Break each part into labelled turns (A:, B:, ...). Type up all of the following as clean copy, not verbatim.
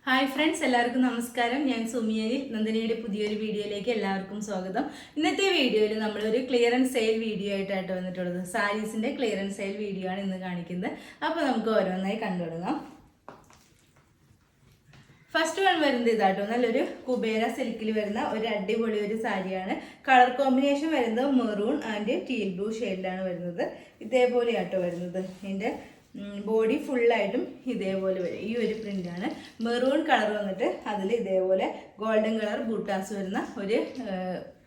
A: Hi friends, എല്ലാവർക്കും നമസ്കാരം. ഞാൻ സുമിയരി. നന്ദിനിയുടെ പുതിയൊരു വീഡിയോയിലേക്ക് എല്ലാവർക്കും സ്വാഗതം. ഇന്നത്തെ വീഡിയോയിൽ നമ്മളൊരു ക്ലിയറൻസ് സെയിൽ വീഡിയോ ആയിട്ടാണ് വന്നിട്ടുള്ളത്. സാരീസിൻ്റെ ക്ലിയറൻസ് സെയിൽ വീഡിയോ ആണ് ഇന്ന് കാണിക്കുന്നത്. അപ്പോൾ നമുക്ക് ഓരോന്നായി കണ്ടു തുടങ്ങാം. ഫസ്റ്റ് വൺ വരുന്നത് ഇതാട്ടോ, നല്ലൊരു കുബേര സിൽക്കിൽ വരുന്ന ഒരു അടിപൊളി ഒരു സാരിയാണ്. കളർ കോമ്പിനേഷൻ വരുന്നത് മെറൂൺ ആൻഡ് ടീൽ ബ്ലൂ ഷെയ്ഡിലാണ് വരുന്നത്. ഇതേപോലെയാട്ടോ വരുന്നത്. ഇതിൻ്റെ ബോഡി ഫുള്ളായിട്ടും ഇതേപോലെ വരും. ഈ ഒരു പ്രിൻ്റാണ്. മെറൂൺ കളർ വന്നിട്ട് അതിൽ ഇതേപോലെ ഗോൾഡൻ കളർ ബൂട്ടാസ് വരുന്ന ഒരു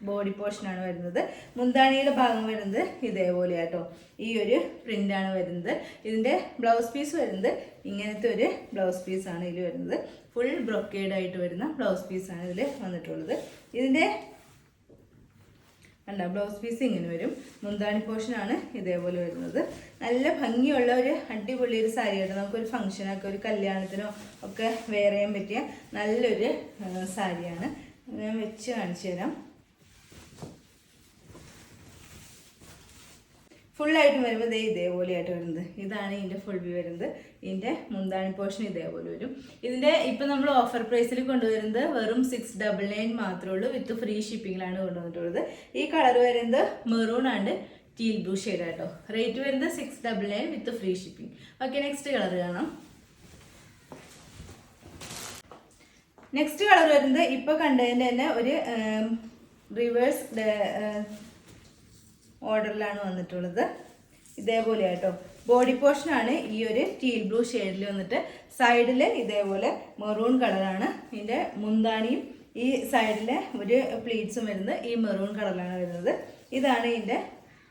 A: ബോഡി പോർഷനാണ് വരുന്നത്. മുന്താണിയുടെ ഭാഗം വരുന്നത് ഇതേപോലെയാട്ടോ. ഈ ഒരു പ്രിൻ്റാണ് വരുന്നത്. ഇതിൻ്റെ ബ്ലൗസ് പീസ് വരുന്നത് ഇങ്ങനത്തെ ഒരു ബ്ലൗസ് പീസാണ് ഇതിൽ വരുന്നത്. ഫുൾ ബ്രൊക്കേഡ് ആയിട്ട് വരുന്ന ബ്ലൗസ് പീസാണ് ഇതിൽ വന്നിട്ടുള്ളത്. ഇതിൻ്റെ കണ്ട ബ്ലൗസ് പീസ് ഇങ്ങനെ വരും. മുന്താണി പോർഷനാണ് ഇതേപോലെ വരുന്നത്. നല്ല ഭംഗിയുള്ള ഒരു അടിപൊളി ഒരു സാരിയായിട്ട് നമുക്കൊരു ഫംഗ്ഷനൊക്കെ ഒരു കല്യാണത്തിനോ ഒക്കെ വെയർ ചെയ്യാൻ പറ്റിയ നല്ലൊരു സാരിയാണ്. ഞാൻ വെച്ച് കാണിച്ചു തരാം. ഫുള്ളായിട്ട് വരുമ്പോൾ ഇതേപോലെയായിട്ട് വരുന്നത്. ഇതാണ് ഇതിൻ്റെ ഫുൾ വ്യൂ വരുന്നത്. ഇതിൻ്റെ മുന്താണി പോർഷൻ ഇതേപോലെ വരും. ഇതിൻ്റെ ഇപ്പം നമ്മൾ ഓഫർ പ്രൈസിൽ കൊണ്ടുവരുന്നത് വെറും 699 മാത്രമേ ഉള്ളൂ. വിത്ത് ഫ്രീ ഷിപ്പിങ്ങിലാണ് കൊണ്ടുവന്നിട്ടുള്ളത്. ഈ കളർ വരുന്നത് maroon and teal blue shade ആട്ടോ. റേറ്റ് വരുന്നത് 699 വിത്ത് free shipping. Okay, next colour കാണാം. നെക്സ്റ്റ് കളർ വരുന്നത് ഇപ്പോൾ കണ്ടതിൻ്റെ തന്നെ ഒരു റിവേഴ്സ് ഓർഡറിലാണ് വന്നിട്ടുള്ളത്. ഇതേപോലെ ആട്ടോ. ബോഡി പോർഷനാണ് ഈ ഒരു ടീൽ ബ്ലൂ ഷെയ്ഡിൽ വന്നിട്ട് സൈഡിൽ ഇതേപോലെ മെറൂൺ കളറാണ്. ഇതിൻ്റെ മുന്താണിയും ഈ സൈഡിലെ ഒരു പ്ലീറ്റ്സും വരുന്നത് ഈ മെറൂൺ കളറിലാണ് വരുന്നത്. ഇതാണ് ഇതിൻ്റെ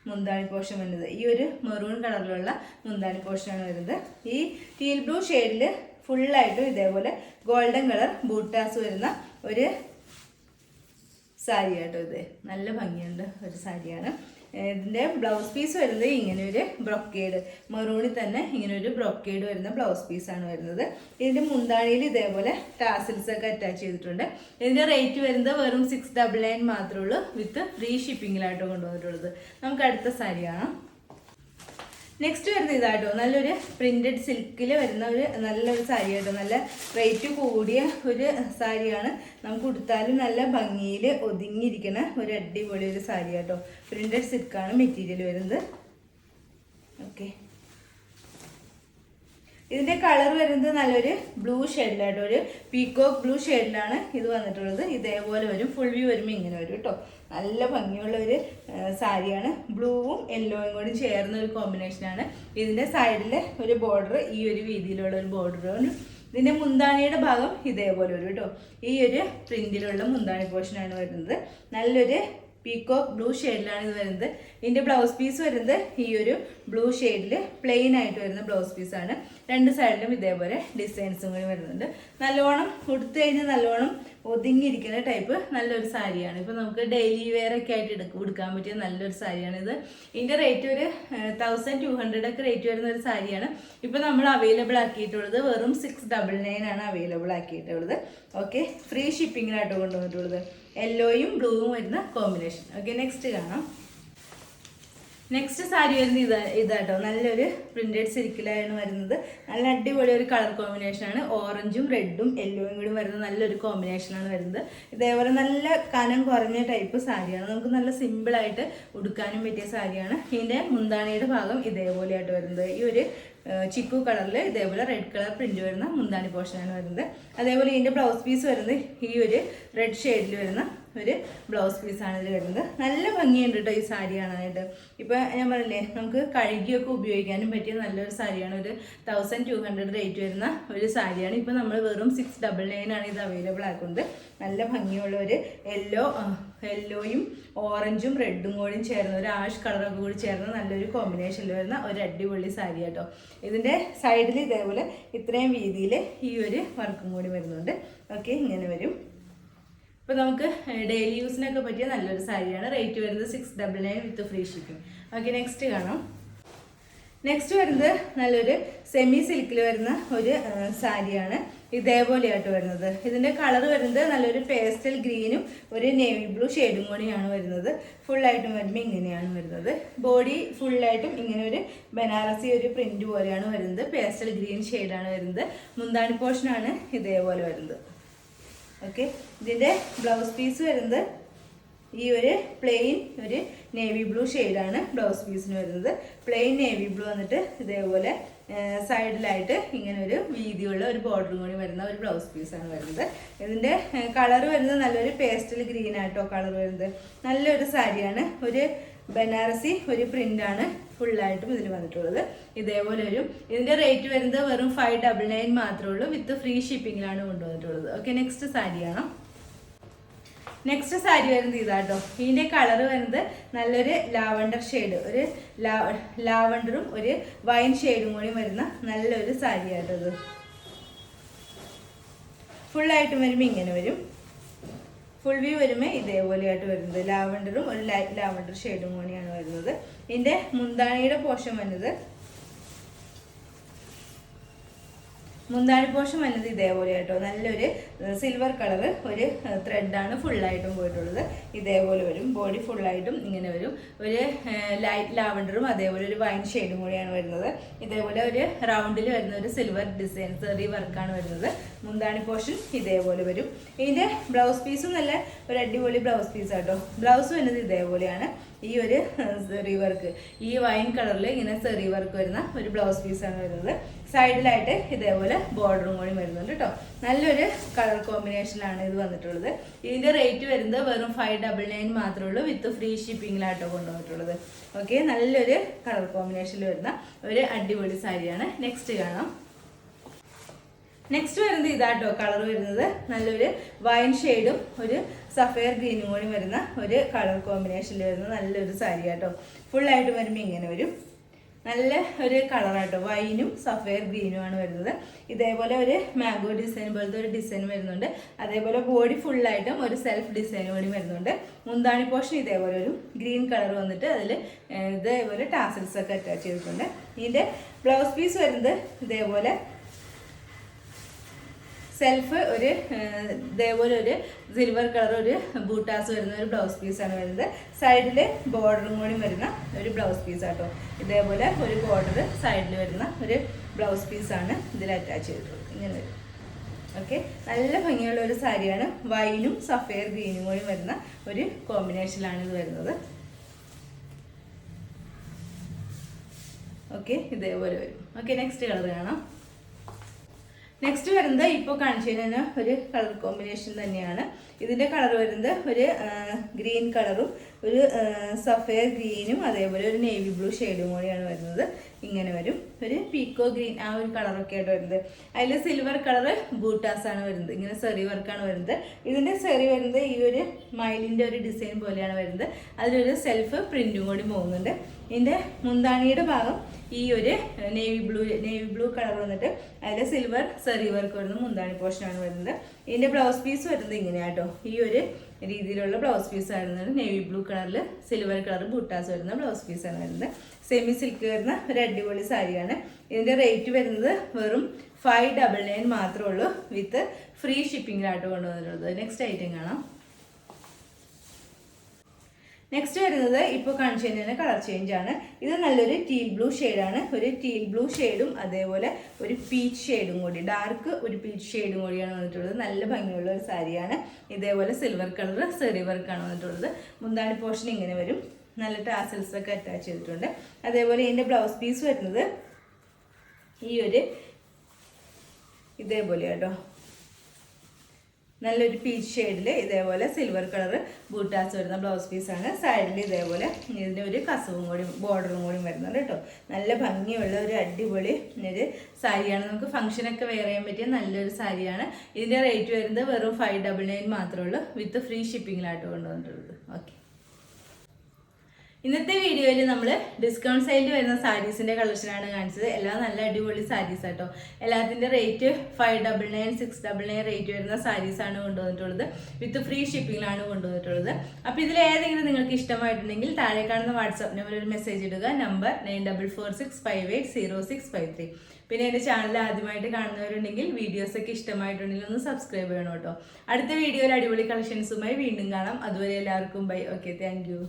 A: മുന്താണി പോർഷൻ വരുന്നത്. ഈ ഒരു മെറൂൺ കളറിലുള്ള മുന്താണി പോർഷനാണ് വരുന്നത്. ഈ ടീൽ ബ്ലൂ ഷെയ്ഡിൽ ഫുള്ളായിട്ടും ഇതേപോലെ ഗോൾഡൻ കളർ ബൂട്ടാസ് വരുന്ന ഒരു സാരി ആട്ടോ. ഇത് നല്ല ഭംഗിയുണ്ട് ഒരു സാരിയാണ്. ഇതിൻ്റെ ബ്ലൗസ് പീസ് വരുന്നത് ഇങ്ങനെ ഒരു ബ്രൊക്കേഡ്, മെറൂണിൽ തന്നെ ഇങ്ങനെ ഒരു ബ്രൊക്കേഡ് വരുന്ന ബ്ലൗസ് പീസാണ് വരുന്നത്. ഇതിൻ്റെ മുന്താണിയിൽ ഇതേപോലെ ടാസിൽസ് ഒക്കെ അറ്റാച്ച് ചെയ്തിട്ടുണ്ട്. ഇതിൻ്റെ റേറ്റ് വരുന്നത് വെറും 699 മാത്രമേ ഉള്ളൂ. വിത്ത് ഫ്രീ ഷിപ്പിങ്ങിലായിട്ടോ കൊണ്ടുവന്നിട്ടുള്ളത്. നമുക്ക് അടുത്ത സാരി കാണാം. നെക്സ്റ്റ് വരുന്നത് ഇതാട്ടോ, നല്ലൊരു പ്രിന്റഡ് സിൽക്കിൽ വരുന്ന ഒരു നല്ലൊരു സാരി ആട്ടോ. നല്ല റേറ്റ് കൂടിയ ഒരു സാരിയാണ്. നമുക്ക് ഉടുത്താലും നല്ല ഭംഗിയിൽ ഒതുങ്ങിയിരിക്കുന്ന ഒരു അടിപൊളി ഒരു സാരി ആട്ടോ. പ്രിന്റഡ് സിൽക്കാണ് മെറ്റീരിയൽ വരുന്നത്. ഓക്കെ, ഇതിൻ്റെ കളർ വരുന്നത് നല്ലൊരു ബ്ലൂ ഷെയ്ഡിലാട്ടോ. ഒരു പീക്കോക്ക് ബ്ലൂ ഷെയ്ഡിലാണ് ഇത് വന്നിട്ടുള്ളത്. ഇതേപോലെ വരും. ഫുൾ വ്യൂ വരുമ്പോൾ ഇങ്ങനെ വരും കേട്ടോ. നല്ല ഭംഗിയുള്ള ഒരു സാരിയാണ്. ബ്ലൂവും യെല്ലോയും കൂടി ചേർന്ന ഒരു കോമ്പിനേഷനാണ്. ഇതിൻ്റെ സൈഡിൽ ഒരു ബോർഡർ, ഈ ഒരു രീതിയിലുള്ള ഒരു ബോർഡർ. ഇതിൻ്റെ മുന്താണിയുടെ ഭാഗം ഇതേപോലെ വരും കേട്ടോ. ഈ ഒരു പ്രിന്റിലുള്ള മുന്താണി പോർഷനാണ് വരുന്നത്. നല്ലൊരു പീക്കോക്ക് ബ്ലൂ ഷെയ്ഡിലാണ് ഇത് വരുന്നത്. ഇതിൻ്റെ ബ്ലൗസ് പീസ് വരുന്നത് ഈ ഒരു ബ്ലൂ ഷെയ്ഡിൽ പ്ലെയിൻ ആയിട്ട് വരുന്ന ബ്ലൗസ് പീസാണ്. രണ്ട് സൈഡിലും ഇതേപോലെ ഡിസൈൻസും കൂടി വരുന്നുണ്ട്. നല്ലോണം ഉടുത്തു കഴിഞ്ഞാൽ നല്ലോണം ഒതുങ്ങിയിരിക്കുന്ന ടൈപ്പ് നല്ലൊരു സാരിയാണ്. ഇപ്പോൾ നമുക്ക് ഡെയിലി വെയർ ഒക്കെ ആയിട്ട് ഉടുക്കാൻ പറ്റിയ നല്ലൊരു സാരിയാണിത്. ഇതിൻ്റെ റേറ്റ് ഒരു 1200 ഒക്കെ റേറ്റ് വരുന്ന ഒരു സാരിയാണ്. ഇപ്പോൾ നമ്മൾ അവൈലബിൾ ആക്കിയിട്ടുള്ളത് വെറും 699 ആണ് അവൈലബിൾ ആക്കിയിട്ടുള്ളത്. ഓക്കെ, ഫ്രീ ഷിപ്പിങ്ങിലായിട്ട് കൊണ്ടുവന്നിട്ടുള്ളത്. യെല്ലോയും ബ്ലൂവും വരുന്ന കോമ്പിനേഷൻ. ഓക്കെ, നെക്സ്റ്റ് കാണാം. നെക്സ്റ്റ് സാരി വരുന്നത് ഇതാട്ടോ. നല്ലൊരു പ്രിന്റഡ് സിൽക്കിലാണ് വരുന്നത്. നല്ല അടിപൊളി ഒരു കളർ കോമ്പിനേഷനാണ്. ഓറഞ്ചും റെഡും യെല്ലോയും കൂടി വരുന്ന നല്ലൊരു കോമ്പിനേഷനാണ് വരുന്നത്. ഇതേപോലെ നല്ല കനം കുറഞ്ഞ ടൈപ്പ് സാരിയാണ്. നമുക്ക് നല്ല സിമ്പിളായിട്ട് ഉടുക്കാനും പറ്റിയ സാരിയാണ്. ഇതിൻ്റെ മുന്താണിയുടെ ഭാഗം ഇതേപോലെയായിട്ട് വരുന്നത്. ഈ ഒരു ചിക്കു കളറിൽ ഇതേപോലെ റെഡ് കളർ പ്രിന്റ് വരുന്ന മുന്താണി പോർഷനാണ് വരുന്നത്. അതേപോലെ ഇതിൻ്റെ ബ്ലൗസ് പീസ് വരുന്നത് ഈ ഒരു റെഡ് ഷെയ്ഡിൽ വരുന്ന ഒരു ബ്ലൗസ് പീസാണ് ഇതിൽ വരുന്നത്. നല്ല ഭംഗിയുണ്ട് കേട്ടോ ഈ സാരി കാണാനായിട്ട്. ഇപ്പോൾ ഞാൻ പറഞ്ഞില്ലേ, നമുക്ക് കഴുകിയൊക്കെ ഉപയോഗിക്കാനും പറ്റിയ നല്ലൊരു സാരിയാണ്. ഒരു 1200 റേറ്റ് വരുന്ന ഒരു സാരിയാണ്. ഇപ്പോൾ നമ്മൾ വെറും 699 ആണ് ഇത് അവൈലബിൾ ആക്കുന്നത്. നല്ല ഭംഗിയുള്ള ഒരു യെല്ലോയും ഓറഞ്ചും റെഡും കൂടി ചേർന്ന ഒരു ആഷ് കളറൊക്കെ കൂടി ചേർന്ന നല്ലൊരു കോമ്പിനേഷനിൽ വരുന്ന ഒരു അടിപൊളി സാരി കേട്ടോ. ഇതിൻ്റെ സൈഡിൽ ഇതേപോലെ ഇത്രയും വീതിയിൽ ഈ ഒരു വർക്കും കൂടി വരുന്നുണ്ട്. ഓക്കെ, ഇങ്ങനെ വരും. ഇപ്പോൾ നമുക്ക് ഡെയിലി യൂസിനൊക്കെ പറ്റിയ നല്ലൊരു സാരിയാണ്. റേറ്റ് വരുന്നത് 699 വിത്ത് ഫ്രീ ഷിപ്പിംഗ്. ഓക്കെ, നെക്സ്റ്റ് കാണാം. നെക്സ്റ്റ് വരുന്നത് നല്ലൊരു സെമി സിൽക്കിൽ വരുന്ന ഒരു സാരിയാണ്. ഇതേപോലെയായിട്ട് വരുന്നത്. ഇതിൻ്റെ കളർ വരുന്നത് നല്ലൊരു പേസ്റ്റൽ ഗ്രീനും ഒരു നേവി ബ്ലൂ ഷെയ്ഡും കൂടിയാണ് വരുന്നത്. ഫുള്ളായിട്ടും വരുമ്പോൾ ഇങ്ങനെയാണ് വരുന്നത്. ബോഡി ഫുള്ളായിട്ടും ഇങ്ങനെ ഒരു ബനാറസി ഒരു പ്രിന്റ് പോലെയാണ് വരുന്നത്. പേസ്റ്റൽ ഗ്രീൻ ഷെയ്ഡാണ് വരുന്നത്. മുന്താണി പോർഷനാണ് ഇതേപോലെ വരുന്നത്. ഓക്കെ, ഇതിൻ്റെ ബ്ലൗസ് പീസ് വരുന്നത് ഈ ഒരു പ്ലെയിൻ ഒരു നേവി ബ്ലൂ ഷെയ്ഡാണ് ബ്ലൗസ് പീസിന് വരുന്നത്. പ്ലെയിൻ നേവി ബ്ലൂ വന്നിട്ട് ഇതേപോലെ സൈഡിലായിട്ട് ഇങ്ങനെ ഒരു വീതിയുള്ള ഒരു ബോർഡറും കൂടി വരുന്ന ഒരു ബ്ലൗസ് പീസാണ് വരുന്നത്. ഇതിൻ്റെ കളർ വരുന്നത് നല്ലൊരു പേസ്റ്റൽ ഗ്രീൻ ആയിട്ടോ കളർ വരുന്നത്. നല്ലൊരു സാരിയാണ്. ഒരു ബനാറസി ഒരു പ്രിൻ്റാണ് ഫുള്ളായിട്ടും ഇതിൽ വന്നിട്ടുള്ളത്. ഇതേപോലെ വരും. ഇതിൻ്റെ റേറ്റ് വരുന്നത് വെറും 599 മാത്രമേ ഉള്ളൂ. വിത്ത് ഫ്രീ ഷിപ്പിങ്ങിലാണ് കൊണ്ടുവന്നിട്ടുള്ളത്. ഓക്കെ, നെക്സ്റ്റ് സാരിയാണ്. നെക്സ്റ്റ് സാരി വരുന്നത് ഇതാട്ടോ. ഇതിൻ്റെ കളർ വരുന്നത് നല്ലൊരു ലാവണ്ടർ ഷെയ്ഡ്, ഒരു ലാവണ്ടറും ഒരു വൈൻ ഷെയ്ഡും കൂടി വരുന്ന നല്ലൊരു സാരി ആട്ടോ. ഇത് ഫുള്ളായിട്ട് വരുമ്പോൾ ഇങ്ങനെ വരും. ഫുൾ വ്യൂ വരുമ്പോൾ ഇതേപോലെയായിട്ട് വരുന്നത്. ലാവണ്ടറും ഒരു ലൈറ്റ് ലാവണ്ടർ ഷെയ്ഡും കൂടിയാണ് വരുന്നത്. ഇതിൻ്റെ മുന്താണിയുടെ പോർഷൻ വരുന്നത് മുന്താണി പോർഷൻ വന്നത് ഇതേപോലെ ആട്ടോ. നല്ലൊരു സിൽവർ കളർ ഒരു ത്രെഡാണ് ഫുള്ളായിട്ടും പോയിട്ടുള്ളത്. ഇതേപോലെ വരും. ബോഡി ഫുള്ളായിട്ടും ഇങ്ങനെ വരും. ഒരു ലൈറ്റ് ലാവണ്ടറും അതേപോലെ ഒരു വൈൻ ഷെയ്ഡും കൂടിയാണ് വരുന്നത്. ഇതേപോലെ ഒരു റൗണ്ടിൽ വരുന്ന ഒരു സിൽവർ ഡിസൈൻ സെറി വർക്കാണ് വരുന്നത്. മുന്താണി പോർഷൻ ഇതേപോലെ വരും. ഇതിൻ്റെ ബ്ലൗസ് പീസും നല്ല ഒരു അടിപൊളി ബ്ലൗസ് പീസ് ആട്ടോ. ബ്ലൗസ് വരുന്നത് ഇതേപോലെയാണ്. ഈ ഒരു സെറി വർക്ക്, ഈ വൈൻ കളറിൽ ഇങ്ങനെ സെറി വർക്ക് വരുന്ന ഒരു ബ്ലൗസ് പീസാണ് വരുന്നത്. സൈഡിലായിട്ട് ഇതേപോലെ ബോർഡറും കൂടി വരുന്നുണ്ട് കേട്ടോ. നല്ലൊരു കളർ കോമ്പിനേഷനിലാണ് ഇത് വന്നിട്ടുള്ളത്. ഇതിൻ്റെ റേറ്റ് വരുന്നത് വെറും 599 മാത്രമേ ഉള്ളൂ. വിത്ത് ഫ്രീ ഷിപ്പിങ്ങിലാട്ടോ കൊണ്ടുവന്നിട്ടുള്ളത്. ഓക്കെ, നല്ലൊരു കളർ കോമ്പിനേഷനിൽ വരുന്ന ഒരു അടിപൊളി സാരിയാണ്. നെക്സ്റ്റ് കാണാം. നെക്സ്റ്റ് വരുന്നത് ഇതാട്ടോ. കളർ വരുന്നത് നല്ലൊരു വൈൻ ഷെയ്ഡും ഒരു സഫയർ ഗ്രീനും കൂടി വരുന്ന ഒരു കളർ കോമ്പിനേഷനിൽ വരുന്ന നല്ലൊരു സാരി ആട്ടോ. ഫുള്ളായിട്ട് വരുമ്പോൾ ഇങ്ങനെ വരും. നല്ല ഒരു കളറാട്ടോ. വൈനും സഫയർ ഗ്രീനുമാണ് വരുന്നത്. ഇതേപോലെ ഒരു മാംഗോ ഡിസൈൻ പോലത്തെ ഒരു ഡിസൈൻ വരുന്നുണ്ട്. അതേപോലെ ബോഡി ഫുള്ളായിട്ടും ഒരു സെൽഫ് ഡിസൈൻ കൂടി വരുന്നുണ്ട്. മുന്താണി പോർഷൻ ഇതേപോലെ ഒരു ഗ്രീൻ കളർ വന്നിട്ട് അതിൽ ഇതേപോലെ ടാസൽസ് ഒക്കെ അറ്റാച്ച് ചെയ്തിട്ടുണ്ട്. ഇതിൻ്റെ ബ്ലൗസ് പീസ് വരുന്നത് ഇതേപോലെ സെൽഫ് ഒരു ഇതേപോലെ ഒരു സിൽവർ കളർ ഒരു ബൂട്ടാസ് വരുന്ന ഒരു ബ്ലൗസ് പീസാണ് വരുന്നത്. സൈഡിൽ ബോർഡറും കൂടി വരുന്ന ഒരു ബ്ലൗസ് പീസ് ആട്ടോ. ഇതേപോലെ ഒരു ബോർഡർ സൈഡിൽ വരുന്ന ഒരു ബ്ലൗസ് പീസാണ് ഇതിൽ അറ്റാച്ച് ചെയ്തിട്ടുള്ളത്. ഇങ്ങനെ വരും. ഓക്കെ, നല്ല ഭംഗിയുള്ള ഒരു സാരിയാണ്. വൈനും സഫയർ ഗ്രീനും കൂടി വരുന്ന ഒരു കോമ്പിനേഷനിലാണ് ഇത് വരുന്നത്. ഓക്കെ, ഇതേപോലെ വരും. ഓക്കെ, നെക്സ്റ്റ് കളർ കാണാം. നെക്സ്റ്റ് വരുന്നത് ഇപ്പോൾ കാണിച്ചു കഴിഞ്ഞാൽ ഒരു കളർ കോമ്പിനേഷൻ തന്നെയാണ്. ഇതിൻ്റെ കളർ വരുന്നത് ഒരു ഗ്രീൻ കളറും ഒരു സഫയർ ഗ്രീനും അതേപോലെ ഒരു നേവി ബ്ലൂ ഷെയ്ഡും കൂടിയാണ് വരുന്നത്. ഇങ്ങനെ വരും. ഒരു പീക്കോ ഗ്രീൻ ആ ഒരു കളറൊക്കെ ആയിട്ട് വരുന്നത്. അതിൽ സിൽവർ കളർ ബൂട്ടാസാണ് വരുന്നത്. ഇങ്ങനെ സെറി വർക്കാണ് വരുന്നത്. ഇതിൻ്റെ സെറി വരുന്നത് ഈ ഒരു മയിലിൻ്റെ ഒരു ഡിസൈൻ പോലെയാണ് വരുന്നത്. അതിലൊരു സെൽഫ് പ്രിൻറ്റും കൂടി പോകുന്നുണ്ട്. ഇതിൻ്റെ മുന്താണിയുടെ ഭാഗം ഈ ഒരു നേവി ബ്ലൂ കളർ വന്നിട്ട് അതിൽ സിൽവർ സെറി വർക്ക് വരുന്ന മുന്താണി പോർഷനാണ് വരുന്നത്. ഇതിൻ്റെ ബ്ലൗസ് പീസ് വരുന്നത് ഇങ്ങനെയാട്ടോ. ഈ ഒരു രീതിയിലുള്ള ബ്ലൗസ് പീസ് ആയിരുന്നത്. നേവി ബ്ലൂ കളറിൽ സിൽവർ കളർ ബൂട്ടാസ് വരുന്ന ബ്ലൗസ് പീസാണ് വരുന്നത്. സെമി സിൽക്ക് വരുന്ന ഒരു അടിപൊളി സാരിയാണ്. ഇതിൻ്റെ റേറ്റ് വരുന്നത് വെറും 599 മാത്രമേ ഉള്ളൂ. വിത്ത് ഫ്രീ ഷിപ്പിങ്ങിലായിട്ട് കൊണ്ടുവന്നിട്ടുള്ളത്. നെക്സ്റ്റ് ഐറ്റം കാണാം. നെക്സ്റ്റ് വരുന്നത് ഇപ്പോൾ കാണിച്ചു കഴിഞ്ഞാൽ കളർ ചേഞ്ച് ആണ്. ഇത് നല്ലൊരു ടീൽ ബ്ലൂ ഷെയ്ഡാണ്. ഒരു ടീൽ ബ്ലൂ ഷെയ്ഡും അതേപോലെ ഒരു പീച്ച് ഷെയ്ഡും കൂടി, ഡാർക്ക് ഒരു പീച്ച് ഷെയ്ഡും കൂടിയാണ് വന്നിട്ടുള്ളത്. നല്ല ഭംഗിയുള്ള ഒരു സാരിയാണ്. ഇതേപോലെ സിൽവർ കളർ സെറി വർക്കാണ് വന്നിട്ടുള്ളത്. മുന്താണി പോർഷൻ ഇങ്ങനെ വരും. നല്ല ടാസൽസ് ഒക്കെ അറ്റാച്ച് ചെയ്തിട്ടുണ്ട്. അതേപോലെ ഇതിൻ്റെ ബ്ലൗസ് പീസ് വരുന്നത് ഈ ഒരു ഇതേപോലെ കേട്ടോ. നല്ലൊരു പീച്ച് ഷെയ്ഡിൽ ഇതേപോലെ സിൽവർ കളർ ബൂട്ടാസ് വരുന്ന ബ്ലൗസ് പീസാണ്. സൈഡിൽ ഇതേപോലെ ഇതിൻ്റെ ഒരു കസവും കൂടി ബോർഡറും കൂടി വരുന്നുണ്ട് കേട്ടോ. നല്ല ഭംഗിയുള്ള ഒരു അടിപൊളി ഒരു സാരിയാണ്. നമുക്ക് ഫംഗ്ഷനൊക്കെ വെയർ ചെയ്യാൻ പറ്റിയ നല്ലൊരു സാരിയാണ്. ഇതിൻ്റെ റേറ്റ് വരുന്നത് വെറും 599 മാത്രമേ ഉള്ളൂ. വിത്ത് ഫ്രീ ഷിപ്പിങ്ങിലായിട്ട് കൊണ്ടുവന്നിട്ടുള്ളത്. ഓക്കെ, ഇന്നത്തെ വീഡിയോയിൽ നമ്മൾ ഡിസ്കൗണ്ട് സെയിലിൽ വരുന്ന സാരീസിന്റെ കളക്ഷനാണ് കാണിച്ചത്. എല്ലാം നല്ല അടിപൊളി സാരീസ് ആട്ടോ. എല്ലാത്തിന്റെ റേറ്റ് 599, 699 റേറ്റ് വരുന്ന സാരീസാണ് കൊണ്ടുവന്നിട്ടുള്ളത്. വിത്ത് ഫ്രീ ഷിപ്പിംഗിലാണ് കൊണ്ടുവന്നിട്ടുള്ളത്. അപ്പോൾ ഇതിൽ ഏതെങ്കിലും നിങ്ങൾക്ക് ഇഷ്ടമായിട്ടുണ്ടെങ്കിൽ താഴെ കാണുന്ന വാട്സാപ്പ് നമ്പറിൽ ഒരു മെസ്സേജ് ഇടുക. നമ്പർ 9446580653. പിന്നെ എൻ്റെ ചാനൽ ആദ്യമായിട്ട് കാണുന്നവരുണ്ടെങ്കിൽ വീഡിയോസൊക്കെ ഇഷ്ടമായിട്ടുണ്ടെങ്കിൽ ഒന്ന് സബ്സ്ക്രൈബ് ചെയ്യണം കേട്ടോ. അടുത്ത വീഡിയോയിൽ അടിപൊളി കളക്ഷൻസുമായി വീണ്ടും കാണാം. അതുവരെ എല്ലാവർക്കും ബൈ. Okay, thank you.